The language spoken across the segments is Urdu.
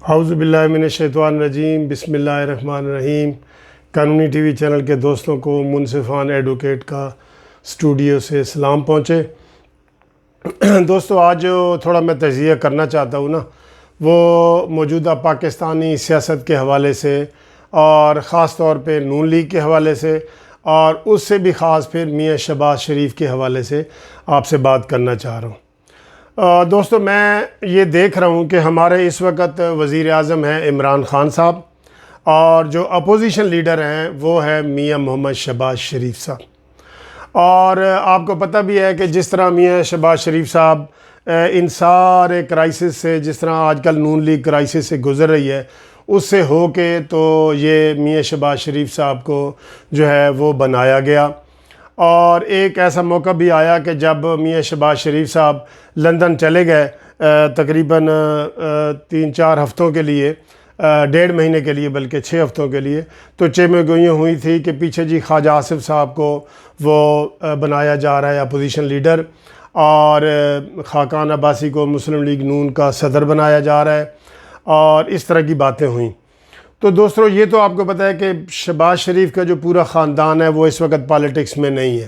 اعوذ باللہ من الشیطان الرجیم، بسم اللہ الرحمن الرحیم۔ قانونی ٹی وی چینل کے دوستوں کو منصفان ایڈوکیٹ کا اسٹوڈیو سے سلام پہنچے۔ دوستو، آج جو تھوڑا میں تجزیہ کرنا چاہتا ہوں وہ موجودہ پاکستانی سیاست کے حوالے سے اور خاص طور پہ نون لیگ کے حوالے سے اور اس سے بھی خاص پھر میاں شہباز شریف کے حوالے سے آپ سے بات کرنا چاہ رہا ہوں۔ دوستو، میں یہ دیکھ رہا ہوں کہ ہمارے اس وقت وزیر اعظم ہیں عمران خان صاحب، اور جو اپوزیشن لیڈر ہیں وہ ہے میاں محمد شہباز شریف صاحب۔ اور آپ کو پتہ بھی ہے کہ جس طرح میاں شہباز شریف صاحب ان سارے کرائسس سے، جس طرح آج کل نون لیگ کرائسس سے گزر رہی ہے، اس سے ہو کے تو یہ میاں شہباز شریف صاحب کو جو ہے وہ بنایا گیا۔ اور ایک ایسا موقع بھی آیا کہ جب میاں شہباز شریف صاحب لندن چلے گئے تقریباً 3-4 ہفتوں کے لیے، 1.5 مہینے کے لیے، بلکہ 6 ہفتوں کے لیے، تو چیمیں گوئیاں ہوئی تھی کہ پیچھے جی خواجہ آصف صاحب کو وہ بنایا جا رہا ہے اپوزیشن لیڈر، اور خاقان عباسی کو مسلم لیگ نون کا صدر بنایا جا رہا ہے، اور اس طرح کی باتیں ہوئیں۔ تو دوستو، یہ تو آپ کو پتہ ہے کہ شہباز شریف کا جو پورا خاندان ہے وہ اس وقت پالیٹکس میں نہیں ہے،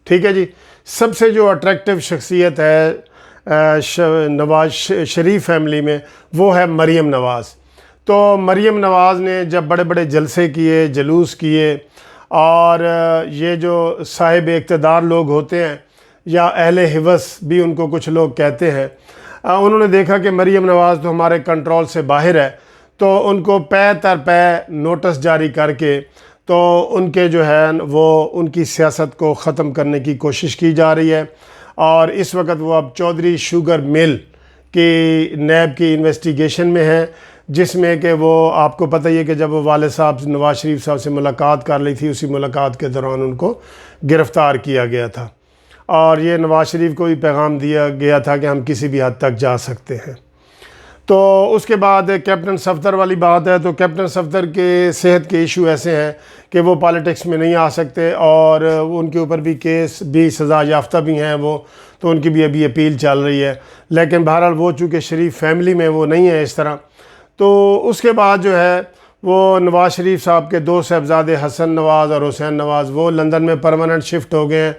ٹھیک ہے جی۔ سب سے جو اٹریکٹیو شخصیت ہے نواز شریف فیملی میں وہ ہے مریم نواز۔ تو مریم نواز نے جب بڑے بڑے جلسے کیے، جلوس کیے، اور یہ جو صاحب اقتدار لوگ ہوتے ہیں یا اہل ہوس بھی ان کو کچھ لوگ کہتے ہیں، انہوں نے دیکھا کہ مریم نواز تو ہمارے کنٹرول سے باہر ہے، تو ان کو پے تر پے نوٹس جاری کر کے تو ان کے جو ہے وہ ان کی سیاست کو ختم کرنے کی کوشش کی جا رہی ہے۔ اور اس وقت وہ اب چودھری شوگر مل کی نیب کی انویسٹیگیشن میں ہے، جس میں کہ وہ آپ کو پتہ ہی ہے کہ جب وہ والد صاحب نواز شریف صاحب سے ملاقات کر لی تھی، اسی ملاقات کے دوران ان کو گرفتار کیا گیا تھا، اور یہ نواز شریف کو بھی پیغام دیا گیا تھا کہ ہم کسی بھی حد تک جا سکتے ہیں۔ تو اس کے بعد کیپٹن صفدر والی بات ہے، تو کیپٹن صفدر کے صحت کے ایشو ایسے ہیں کہ وہ پالیٹکس میں نہیں آ سکتے، اور ان کے اوپر بھی کیس بھی سزا یافتہ بھی ہیں وہ، تو ان کی بھی ابھی اپیل چل رہی ہے، لیکن بہرحال وہ چونکہ شریف فیملی میں وہ نہیں ہے اس طرح۔ تو اس کے بعد جو ہے وہ نواز شریف صاحب کے 2 صاحبزادے حسن نواز اور حسین نواز وہ لندن میں پرماننٹ شفٹ ہو گئے ہیں،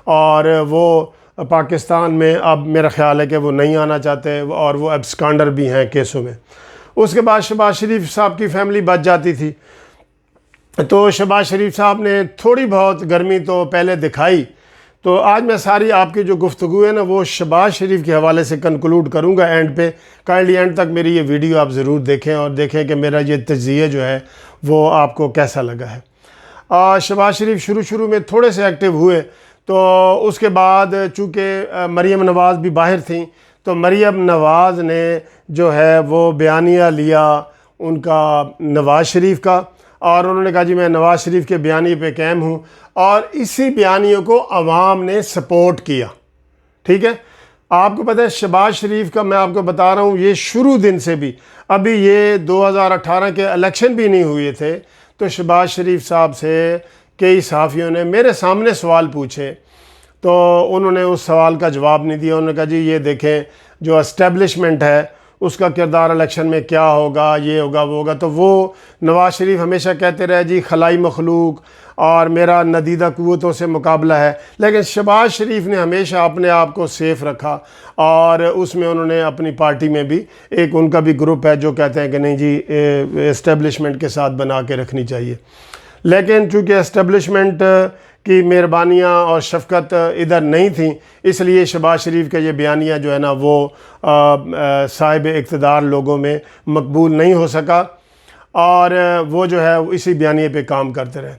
اور وہ پاکستان میں اب میرا خیال ہے کہ وہ نہیں آنا چاہتے، اور وہ ایبسکانڈر بھی ہیں کیسوں میں۔ اس کے بعد شہباز شریف صاحب کی فیملی بچ جاتی تھی، تو شہباز شریف صاحب نے تھوڑی بہت گرمی تو پہلے دکھائی۔ تو آج میں ساری آپ کی جو گفتگو ہے وہ شہباز شریف کے حوالے سے کنکلوڈ کروں گا اینڈ پہ۔ کائنڈلی اینڈ تک میری یہ ویڈیو آپ ضرور دیکھیں، اور دیکھیں کہ میرا یہ تجزیہ جو ہے وہ آپ کو کیسا لگا ہے۔ شہباز شریف شروع میں تھوڑے سے ایکٹیو ہوئے، تو اس کے بعد چونکہ مریم نواز بھی باہر تھیں، تو مریم نواز نے جو ہے وہ بیانیہ لیا ان کا نواز شریف کا، اور انہوں نے کہا جی میں نواز شریف کے بیانیے پہ قائم ہوں، اور اسی بیانیے کو عوام نے سپورٹ کیا، ٹھیک ہے۔ آپ کو پتہ ہے شہباز شریف کا، میں آپ کو بتا رہا ہوں، یہ شروع دن سے بھی، ابھی یہ 2018 کے الیکشن بھی نہیں ہوئے تھے، تو شہباز شریف صاحب سے کئی صحافیوں نے میرے سامنے سوال پوچھے، تو انہوں نے اس سوال کا جواب نہیں دیا۔ انہوں نے کہا جی یہ دیکھیں جو اسٹیبلشمنٹ ہے اس کا کردار الیکشن میں کیا ہوگا، یہ ہوگا وہ ہوگا۔ تو وہ نواز شریف ہمیشہ کہتے رہے جی خلائی مخلوق اور میرا ندیدہ قوتوں سے مقابلہ ہے، لیکن شہباز شریف نے ہمیشہ اپنے آپ کو سیف رکھا، اور اس میں انہوں نے اپنی پارٹی میں بھی ایک ان کا بھی گروپ ہے جو کہتے ہیں کہ نہیں جی اسٹیبلشمنٹ کے ساتھ بنا کے رکھنی چاہیے۔ لیکن چونکہ اسٹیبلشمنٹ کی مہربانیاں اور شفقت ادھر نہیں تھیں، اس لیے شہباز شریف کا یہ بیانیہ جو ہے وہ صاحب اقتدار لوگوں میں مقبول نہیں ہو سکا، اور وہ جو ہے اسی بیانیے پہ کام کرتے رہے۔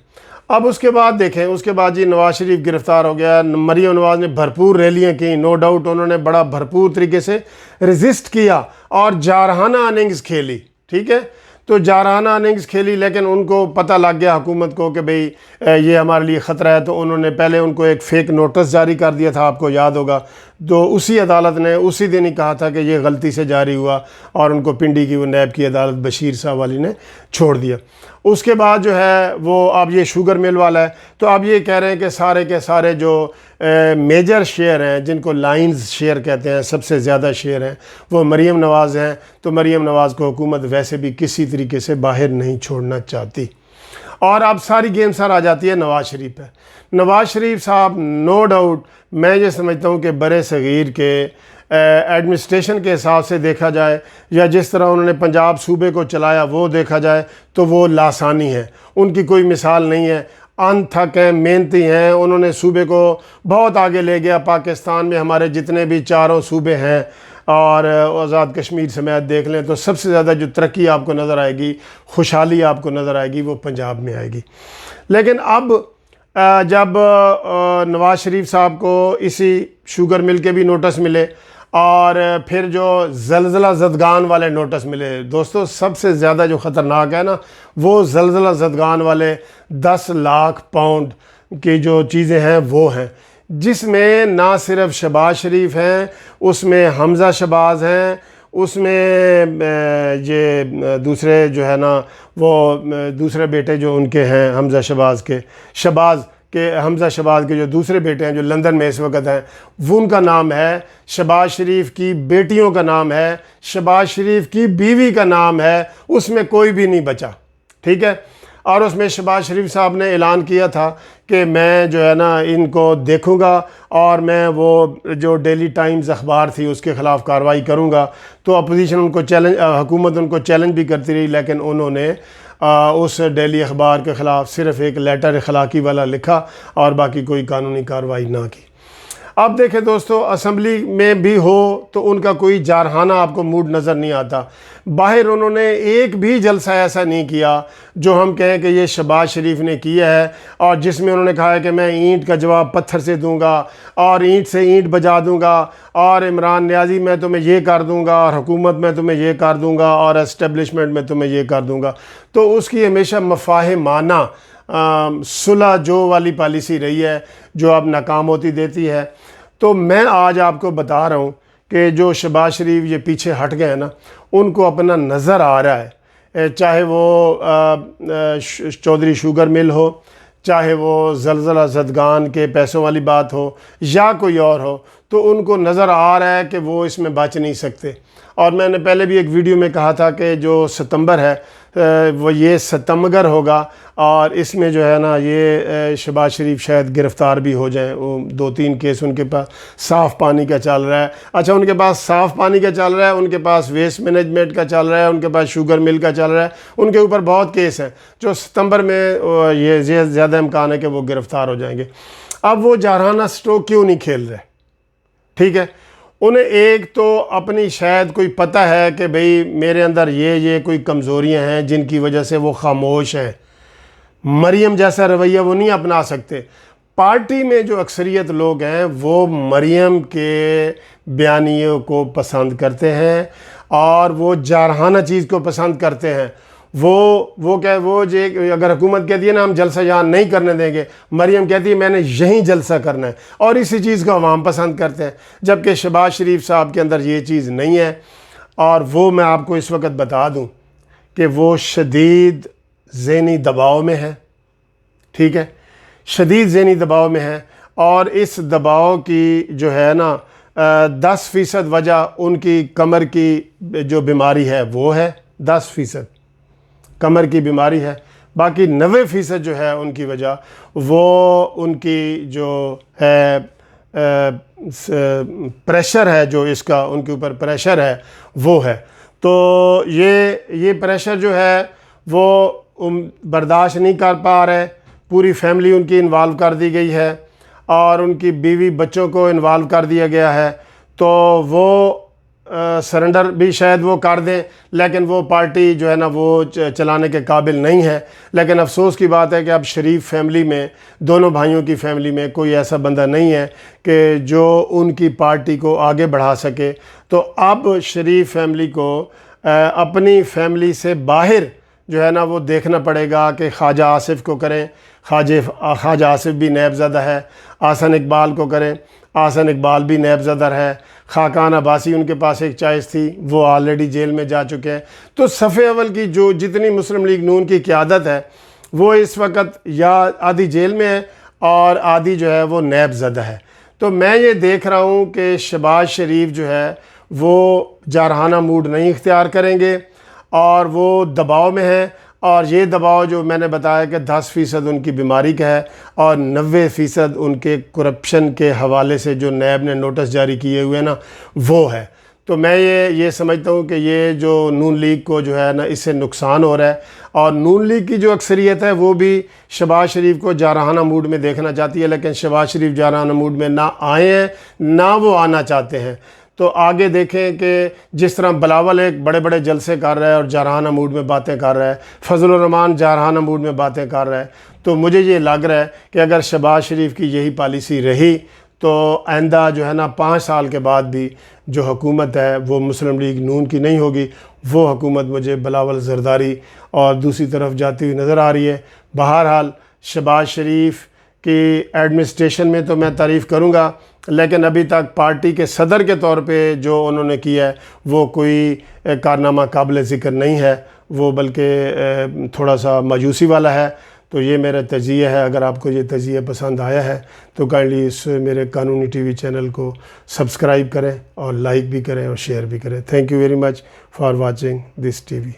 اب اس کے بعد دیکھیں، اس کے بعد جی نواز شریف گرفتار ہو گیا، مریم نواز نے بھرپور ریلیاں کی، نو ڈاؤٹ انہوں نے بڑا بھرپور طریقے سے ریزسٹ کیا اور جارحانہ اننگز کھیلی، ٹھیک ہے۔ تو جارحانہ اننگز کھیلی، لیکن ان کو پتہ لگ گیا حکومت کو کہ بھئی یہ ہمارے لیے خطرہ ہے، تو انہوں نے پہلے ان کو ایک فیک نوٹس جاری کر دیا تھا، آپ کو یاد ہوگا تو اسی عدالت نے اسی دن ہی کہا تھا کہ یہ غلطی سے جاری ہوا اور ان کو پنڈی کی وہ نیب کی عدالت بشیر صاحب والی نے چھوڑ دیا۔ اس کے بعد جو ہے وہ اب یہ شوگر مل والا ہے، تو اب یہ کہہ رہے ہیں کہ سارے کے سارے جو میجر شیئر ہیں جن کو لائنز شیئر کہتے ہیں، سب سے زیادہ شیئر ہیں وہ مریم نواز ہیں، تو مریم نواز کو حکومت ویسے بھی کسی طریقے سے باہر نہیں چھوڑنا چاہتی۔ اور اب ساری گیم سر آ جاتی ہے نواز شریف پہ۔ نواز شریف صاحب نو ڈاؤٹ میں یہ سمجھتا ہوں کہ برِ صغیر کے ایڈمنسٹریشن کے حساب سے دیکھا جائے یا جس طرح انہوں نے پنجاب صوبے کو چلایا وہ دیکھا جائے تو وہ لاسانی ہے، ان کی کوئی مثال نہیں ہے، انتھک ہیں، محنتی ہیں، انہوں نے صوبے کو بہت آگے لے گیا۔ پاکستان میں ہمارے جتنے بھی چاروں صوبے ہیں اور آزاد کشمیر سمیت دیکھ لیں تو سب سے زیادہ جو ترقی آپ کو نظر آئے گی، خوشحالی آپ کو نظر آئے گی، وہ پنجاب میں آئے گی۔ لیکن اب جب نواز شریف صاحب کو اسی شوگر مل کے بھی نوٹس ملے اور پھر جو زلزلہ زدگان والے نوٹس ملے، دوستو سب سے زیادہ جو خطرناک ہے نا وہ زلزلہ زدگان والے 10 لاکھ پاؤنڈ کی جو چیزیں ہیں وہ ہیں، جس میں نہ صرف شہباز شریف ہیں، اس میں حمزہ شہباز ہیں، اس میں یہ دوسرے جو ہے نا وہ دوسرے بیٹے جو ان کے ہیں حمزہ شہباز کے جو دوسرے بیٹے ہیں جو لندن میں اس وقت ہیں، وہ ان کا نام ہے، شہباز شریف کی بیٹیوں کا نام ہے، شہباز شریف کی بیوی کا نام ہے، اس میں کوئی بھی نہیں بچا، ٹھیک ہے۔ اور اس میں شہباز شریف صاحب نے اعلان کیا تھا کہ میں جو ہے نا ان کو دیکھوں گا اور میں وہ جو ڈیلی ٹائمز اخبار تھی اس کے خلاف کارروائی کروں گا۔ تو اپوزیشن ان کو حکومت ان کو چیلنج بھی کرتی رہی، لیکن انہوں نے اس ڈیلی اخبار کے خلاف صرف ایک لیٹر اخلاقی والا لکھا اور باقی کوئی قانونی کارروائی نہ کی۔ اب دیکھیں دوستو، اسمبلی میں بھی ہو تو ان کا کوئی جارحانہ آپ کو موڈ نظر نہیں آتا۔ باہر انہوں نے ایک بھی جلسہ ایسا نہیں کیا جو ہم کہیں کہ یہ شہباز شریف نے کیا ہے اور جس میں انہوں نے کہا ہے کہ میں اینٹ کا جواب پتھر سے دوں گا اور اینٹ سے اینٹ بجا دوں گا اور عمران نیازی میں تمہیں یہ کر دوں گا اور حکومت میں تمہیں یہ کر دوں گا اور اسٹیبلشمنٹ میں تمہیں یہ کر دوں گا۔ تو اس کی ہمیشہ مفاہمانہ صلح جو والی پالیسی رہی ہے جو اب ناکام ہوتی دیتی ہے۔ تو میں آج آپ کو بتا رہا ہوں کہ جو شہباز شریف یہ پیچھے ہٹ گئے ہیں نا، ان کو اپنا نظر آ رہا ہے، چاہے وہ چودھری شوگر مل ہو، چاہے وہ زلزلہ زدگان کے پیسوں والی بات ہو یا کوئی اور ہو، تو ان کو نظر آ رہا ہے کہ وہ اس میں بچ نہیں سکتے۔ اور میں نے پہلے بھی ایک ویڈیو میں کہا تھا کہ جو ستمبر ہے وہ یہ ستمگر ہوگا اور اس میں جو ہے نا یہ شہباز شریف شاید گرفتار بھی ہو جائیں۔ وہ 2-3 کیس ان کے پاس صاف پانی کا چل رہا ہے، اچھا ان کے پاس صاف پانی کا چل رہا ہے، ان کے پاس ویسٹ مینجمنٹ کا چل رہا ہے، ان کے پاس شوگر مل کا چل رہا ہے، ان کے اوپر بہت کیس ہیں جو ستمبر میں یہ زیادہ امکان ہے کہ وہ گرفتار ہو جائیں گے۔ اب وہ جارحانہ سٹروک کیوں نہیں کھیل رہے؟ ٹھیک ہے، انہیں ایک تو اپنی شاید کوئی پتہ ہے کہ بھئی میرے اندر یہ کوئی کمزوریاں ہیں جن کی وجہ سے وہ خاموش ہیں، مریم جیسا رویہ وہ نہیں اپنا سکتے۔ پارٹی میں جو اکثریت لوگ ہیں وہ مریم کے بیانیوں کو پسند کرتے ہیں اور وہ جارحانہ چیز کو پسند کرتے ہیں۔ وہ اگر حکومت کہتی ہے نا ہم جلسہ یہاں نہیں کرنے دیں گے، مریم کہتی ہے میں نے یہیں جلسہ کرنا ہے، اور اسی چیز کو عوام پسند کرتے ہیں، جبکہ شہباز شریف صاحب کے اندر یہ چیز نہیں ہے۔ اور وہ میں آپ کو اس وقت بتا دوں کہ وہ شدید ذہنی دباؤ میں ہے، ٹھیک ہے، شدید ذہنی دباؤ میں ہے، اور اس دباؤ کی جو ہے نا 10% وجہ ان کی کمر کی جو بیماری ہے وہ ہے، 10% کمر کی بیماری ہے، باقی 90% جو ہے ان کی وجہ وہ ان کی جو ہے پریشر ہے، جو اس کا ان کے اوپر پریشر ہے وہ ہے۔ تو یہ پریشر جو ہے وہ برداشت نہیں کر پا رہے، پوری فیملی ان کی انوالو کر دی گئی ہے اور ان کی بیوی بچوں کو انوالو کر دیا گیا ہے، تو وہ سرنڈر بھی شاید وہ کر دیں، لیکن وہ پارٹی جو ہے نا وہ چلانے کے قابل نہیں ہے۔ لیکن افسوس کی بات ہے کہ اب شریف فیملی میں، دونوں بھائیوں کی فیملی میں کوئی ایسا بندہ نہیں ہے کہ جو ان کی پارٹی کو آگے بڑھا سکے۔ تو اب شریف فیملی کو اپنی فیملی سے باہر جو ہے نا وہ دیکھنا پڑے گا کہ خواجہ آصف کو کریں، خواجہ آصف بھی نیب زدہ ہے، احسن اقبال کو کریں، احسن اقبال بھی نیب زدر ہے، خاقان عباسی ان کے پاس ایک چوائس تھی، وہ آلریڈی جیل میں جا چکے ہیں۔ تو صف اول کی جو جتنی مسلم لیگ نون کی قیادت ہے وہ اس وقت یا آدھی جیل میں ہے اور آدھی جو ہے وہ نیب زدہ ہے۔ تو میں یہ دیکھ رہا ہوں کہ شہباز شریف جو ہے وہ جارحانہ موڈ نہیں اختیار کریں گے اور وہ دباؤ میں ہیں، اور یہ دباؤ جو میں نے بتایا کہ 10% ان کی بیماری کا ہے اور 90% ان کے کرپشن کے حوالے سے جو نیب نے نوٹس جاری کیے ہوئے نا وہ ہے۔ تو میں یہ سمجھتا ہوں کہ یہ جو نون لیگ کو جو ہے نا اس سے نقصان ہو رہا ہے، اور نون لیگ کی جو اکثریت ہے وہ بھی شہباز شریف کو جارحانہ موڈ میں دیکھنا چاہتی ہے، لیکن شہباز شریف جارحانہ موڈ میں نہ آئے ہیں نہ وہ آنا چاہتے ہیں۔ تو آگے دیکھیں کہ جس طرح بلاول ایک بڑے بڑے جلسے کر رہا ہے اور جارحانہ موڈ میں باتیں کر رہا ہے، فضل الرحمان جارحانہ موڈ میں باتیں کر رہا ہے، تو مجھے یہ لگ رہا ہے کہ اگر شہباز شریف کی یہی پالیسی رہی تو آئندہ جو ہے نا 5 سال کے بعد بھی جو حکومت ہے وہ مسلم لیگ نون کی نہیں ہوگی، وہ حکومت مجھے بلاول زرداری اور دوسری طرف جاتی ہوئی نظر آ رہی ہے۔ بہرحال شہباز شریف کی ایڈمنسٹریشن میں تو میں تعریف کروں گا، لیکن ابھی تک پارٹی کے صدر کے طور پہ جو انہوں نے کیا ہے وہ کوئی کارنامہ قابل ذکر نہیں ہے، وہ بلکہ تھوڑا سا مایوسی والا ہے۔ تو یہ میرا تجزیہ ہے۔ اگر آپ کو یہ تجزیہ پسند آیا ہے تو کائنڈلی اس میرے قانونی ٹی وی چینل کو سبسکرائب کریں اور لائک بھی کریں اور شیئر بھی کریں۔ Thank you very much for watching this T V.